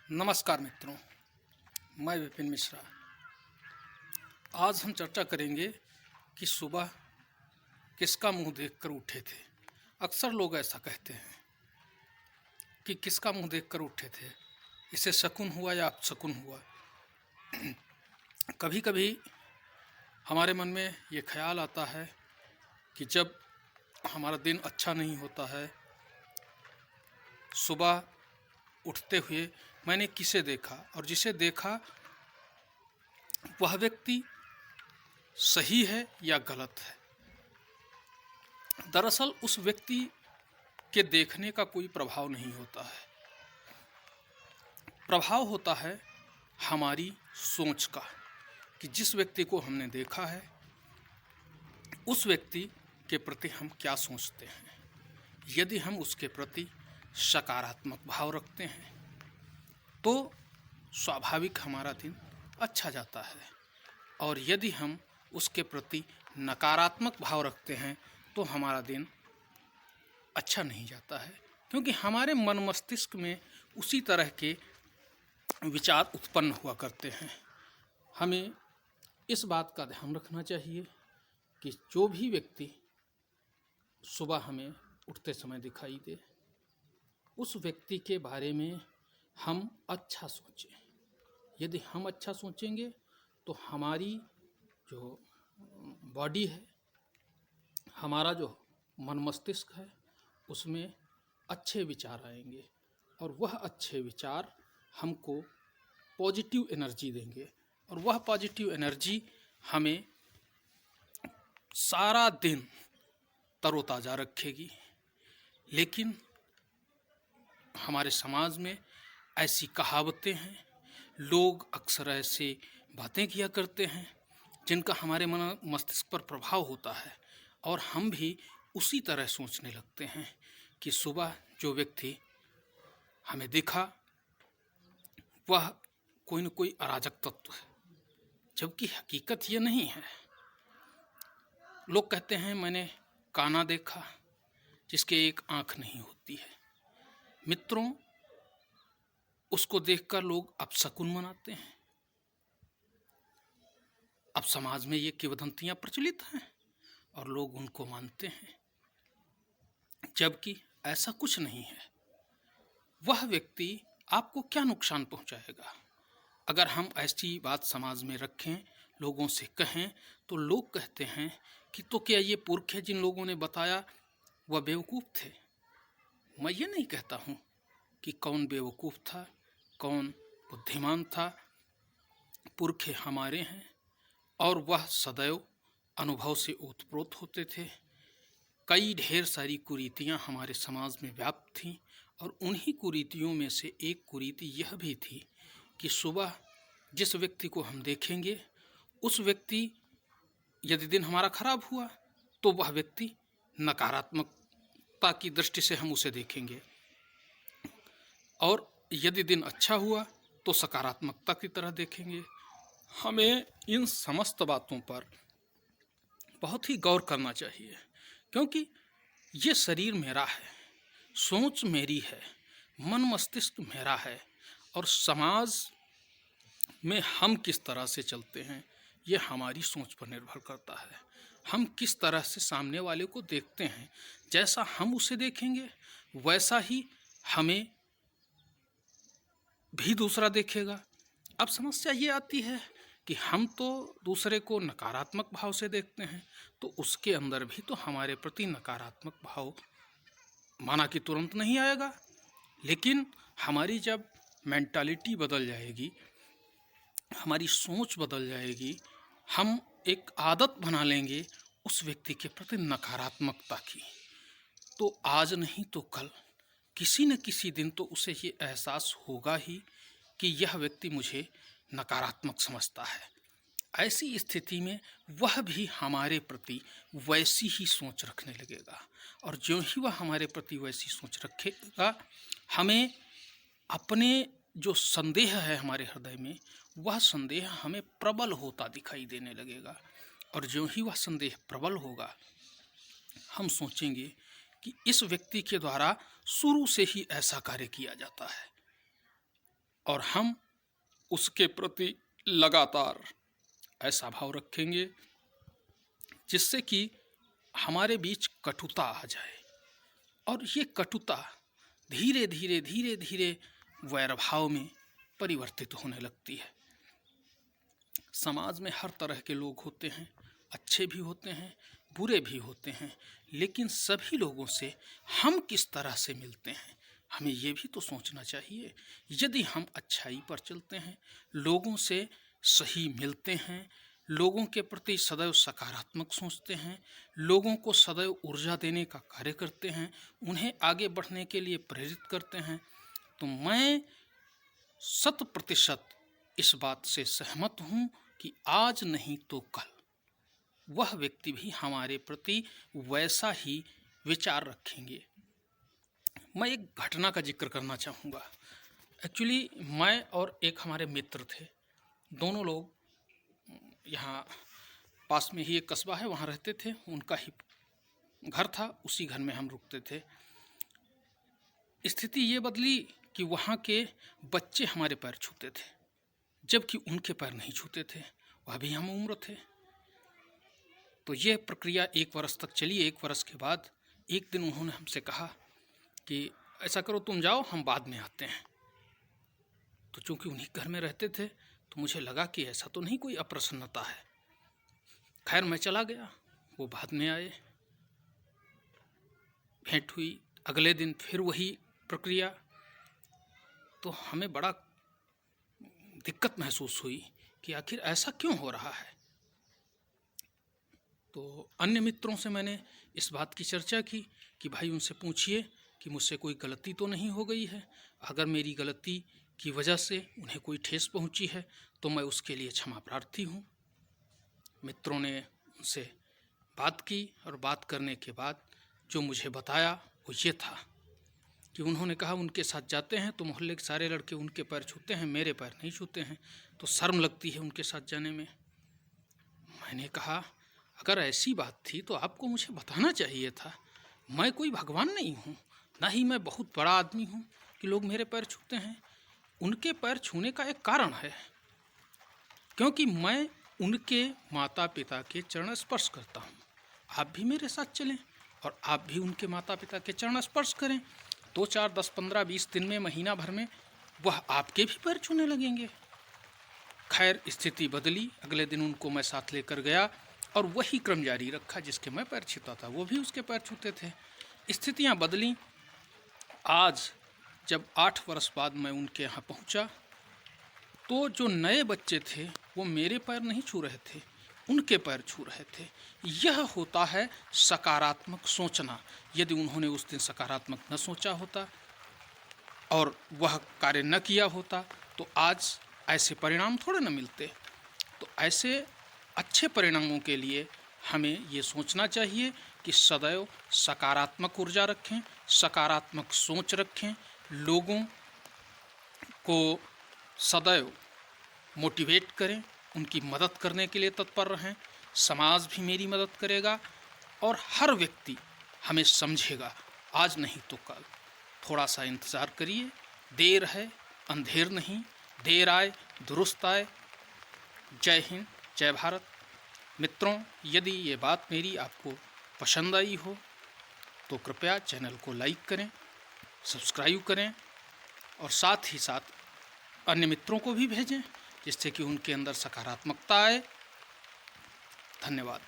नमस्कार मित्रों, मैं विपिन मिश्रा। आज हम चर्चा करेंगे कि सुबह किसका मुंह देखकर उठे थे। अक्सर लोग ऐसा कहते हैं कि किसका मुंह देखकर उठे थे, इसे शकुन हुआ या अपशकुन हुआ। कभी कभी हमारे मन में ये ख्याल आता है कि जब हमारा दिन अच्छा नहीं होता है, सुबह उठते हुए मैंने किसे देखा और जिसे देखा वह व्यक्ति सही है या गलत है। दरअसल उस व्यक्ति के देखने का कोई प्रभाव नहीं होता है। प्रभाव होता है हमारी सोच का, कि जिस व्यक्ति को हमने देखा है उस व्यक्ति के प्रति हम क्या सोचते हैं। यदि हम उसके प्रति सकारात्मक भाव रखते हैं तो स्वाभाविक हमारा दिन अच्छा जाता है, और यदि हम उसके प्रति नकारात्मक भाव रखते हैं तो हमारा दिन अच्छा नहीं जाता है, क्योंकि हमारे मन मस्तिष्क में उसी तरह के विचार उत्पन्न हुआ करते हैं। हमें इस बात का ध्यान रखना चाहिए कि जो भी व्यक्ति सुबह हमें उठते समय दिखाई दे, उस व्यक्ति के बारे में हम अच्छा सोचें। यदि हम अच्छा सोचेंगे तो हमारी जो बॉडी है, हमारा जो मन मस्तिष्क है, उसमें अच्छे विचार आएंगे, और वह अच्छे विचार हमको पॉजिटिव एनर्जी देंगे, और वह पॉजिटिव एनर्जी हमें सारा दिन तरोताज़ा रखेगी। लेकिन हमारे समाज में ऐसी कहावतें हैं, लोग अक्सर ऐसे बातें किया करते हैं जिनका हमारे मन मस्तिष्क पर प्रभाव होता है, और हम भी उसी तरह सोचने लगते हैं कि सुबह जो व्यक्ति हमें दिखा वह कोई न कोई अराजक तत्व है, जबकि हकीकत ये नहीं है। लोग कहते हैं मैंने काना देखा जिसके एक आंख नहीं होती है। मित्रों, उसको देखकर लोग अपशकुन मनाते हैं। अब समाज में ये किंवदंतियां प्रचलित हैं और लोग उनको मानते हैं, जबकि ऐसा कुछ नहीं है। वह व्यक्ति आपको क्या नुकसान पहुंचाएगा? अगर हम ऐसी बात समाज में रखें, लोगों से कहें, तो लोग कहते हैं कि तो क्या ये पुरखे जिन लोगों ने बताया वह बेवकूफ़ थे। मैं ये नहीं कहता हूँ कि कौन बेवकूफ़ था, कौन बुद्धिमान था। पुरखे हमारे हैं और वह सदैव अनुभव से ओतप्रोत होते थे। कई ढेर सारी कुरीतियाँ हमारे समाज में व्याप्त थीं, और उन्हीं कुरीतियों में से एक कुरीति यह भी थी कि सुबह जिस व्यक्ति को हम देखेंगे, उस व्यक्ति यदि दिन हमारा खराब हुआ तो वह व्यक्ति नकारात्मकता की दृष्टि से हम उसे देखेंगे, और यदि दिन अच्छा हुआ तो सकारात्मकता की तरह देखेंगे। हमें इन समस्त बातों पर बहुत ही गौर करना चाहिए, क्योंकि ये शरीर मेरा है, सोच मेरी है, मन मस्तिष्क मेरा है, और समाज में हम किस तरह से चलते हैं ये हमारी सोच पर निर्भर करता है। हम किस तरह से सामने वाले को देखते हैं, जैसा हम उसे देखेंगे वैसा ही हमें भी दूसरा देखेगा। अब समस्या ये आती है कि हम तो दूसरे को नकारात्मक भाव से देखते हैं, तो उसके अंदर भी तो हमारे प्रति नकारात्मक भाव माना कि तुरंत नहीं आएगा। लेकिन हमारी जब मेंटालिटी बदल जाएगी, हमारी सोच बदल जाएगी, हम एक आदत बना लेंगे उस व्यक्ति के प्रति नकारात्मकता की, तो आज नहीं तो कल किसी न किसी दिन तो उसे ये एहसास होगा ही कि यह व्यक्ति मुझे नकारात्मक समझता है। ऐसी स्थिति में वह भी हमारे प्रति वैसी ही सोच रखने लगेगा, और जो ही वह हमारे प्रति वैसी सोच रखेगा, हमें अपने जो संदेह है हमारे हृदय में, वह संदेह हमें प्रबल होता दिखाई देने लगेगा, और जो ही वह संदेह प्रबल होगा, हम सोचेंगे कि इस व्यक्ति के द्वारा शुरू से ही ऐसा कार्य किया जाता है। और हम उसके प्रति लगातार ऐसा भाव रखेंगे जिससे कि हमारे बीच कटुता आ जाए, और ये कटुता धीरे धीरे वैरभाव में परिवर्तित होने लगती है। समाज में हर तरह के लोग होते हैं, अच्छे भी होते हैं, बुरे भी होते हैं, लेकिन सभी लोगों से हम किस तरह से मिलते हैं, हमें ये भी तो सोचना चाहिए। यदि हम अच्छाई पर चलते हैं, लोगों से सही मिलते हैं, लोगों के प्रति सदैव सकारात्मक सोचते हैं, लोगों को सदैव ऊर्जा देने का कार्य करते हैं, उन्हें आगे बढ़ने के लिए प्रेरित करते हैं, तो मैं 100% इस बात से सहमत हूँ कि आज नहीं तो कल वह व्यक्ति भी हमारे प्रति वैसा ही विचार रखेंगे। मैं एक घटना का जिक्र करना चाहूँगा। एक्चुअली मैं और एक हमारे मित्र थे, दोनों लोग यहाँ पास में ही एक कस्बा है वहाँ रहते थे, उनका ही घर था, उसी घर में हम रुकते थे। स्थिति ये बदली कि वहाँ के बच्चे हमारे पैर छूते थे, जबकि उनके पैर नहीं छूते थे, वह भी हम उम्र थे। तो ये प्रक्रिया 1 वर्ष तक चली। 1 वर्ष के बाद एक दिन उन्होंने हमसे कहा कि ऐसा करो, तुम जाओ, हम बाद में आते हैं। तो चूँकि उन्हीं घर में रहते थे तो मुझे लगा कि ऐसा तो नहीं कोई अप्रसन्नता है। खैर मैं चला गया, वो बाद में आए, भेंट हुई। अगले दिन फिर वही प्रक्रिया। तो हमें बड़ा दिक्कत महसूस हुई कि आखिर ऐसा क्यों हो रहा है। तो अन्य मित्रों से मैंने इस बात की चर्चा की कि भाई उनसे पूछिए कि मुझसे कोई गलती तो नहीं हो गई है। अगर मेरी गलती की वजह से उन्हें कोई ठेस पहुंची है तो मैं उसके लिए क्षमा प्रार्थी हूं। मित्रों ने उनसे बात की और बात करने के बाद जो मुझे बताया वो ये था कि उन्होंने कहा उनके साथ जाते हैं तो मोहल्ले के सारे लड़के उनके पैर छूते हैं, मेरे पैर नहीं छूते हैं, तो शर्म लगती है उनके साथ जाने में। मैंने कहा अगर ऐसी बात थी तो आपको मुझे बताना चाहिए था। मैं कोई भगवान नहीं हूँ, ना ही मैं बहुत बड़ा आदमी हूँ कि लोग मेरे पैर छूते हैं। उनके पैर छूने का एक कारण है, क्योंकि मैं उनके माता पिता के चरण स्पर्श करता हूँ। आप भी मेरे साथ चलें और आप भी उनके माता पिता के चरण स्पर्श करें। 2, 4, 10, 15, 20 दिन में, महीना भर में वह आपके भी पैर छूने लगेंगे। खैर स्थिति बदली। अगले दिन उनको मैं साथ लेकर गया और वही क्रम जारी रखा, जिसके मैं पैर छूता था वो भी उसके पैर छूते थे। स्थितियाँ बदली। आज जब 8 वर्ष बाद मैं उनके यहाँ पहुँचा तो जो नए बच्चे थे वो मेरे पैर नहीं छू रहे थे, उनके पैर छू रहे थे। यह होता है सकारात्मक सोचना। यदि उन्होंने उस दिन सकारात्मक न सोचा होता और वह कार्य न किया होता तो आज ऐसे परिणाम थोड़े न मिलते। तो ऐसे अच्छे परिणामों के लिए हमें ये सोचना चाहिए कि सदैव सकारात्मक ऊर्जा रखें, सकारात्मक सोच रखें, लोगों को सदैव मोटिवेट करें, उनकी मदद करने के लिए तत्पर रहें। समाज भी मेरी मदद करेगा और हर व्यक्ति हमें समझेगा। आज नहीं तो कल। थोड़ा सा इंतज़ार करिए, देर है अंधेर नहीं, देर आए दुरुस्त आए। जय हिंद, जय भारत। मित्रों, यदि ये बात मेरी आपको पसंद आई हो तो कृपया चैनल को लाइक करें, सब्सक्राइब करें और साथ ही साथ अन्य मित्रों को भी भेजें जिससे कि उनके अंदर सकारात्मकता आए। धन्यवाद।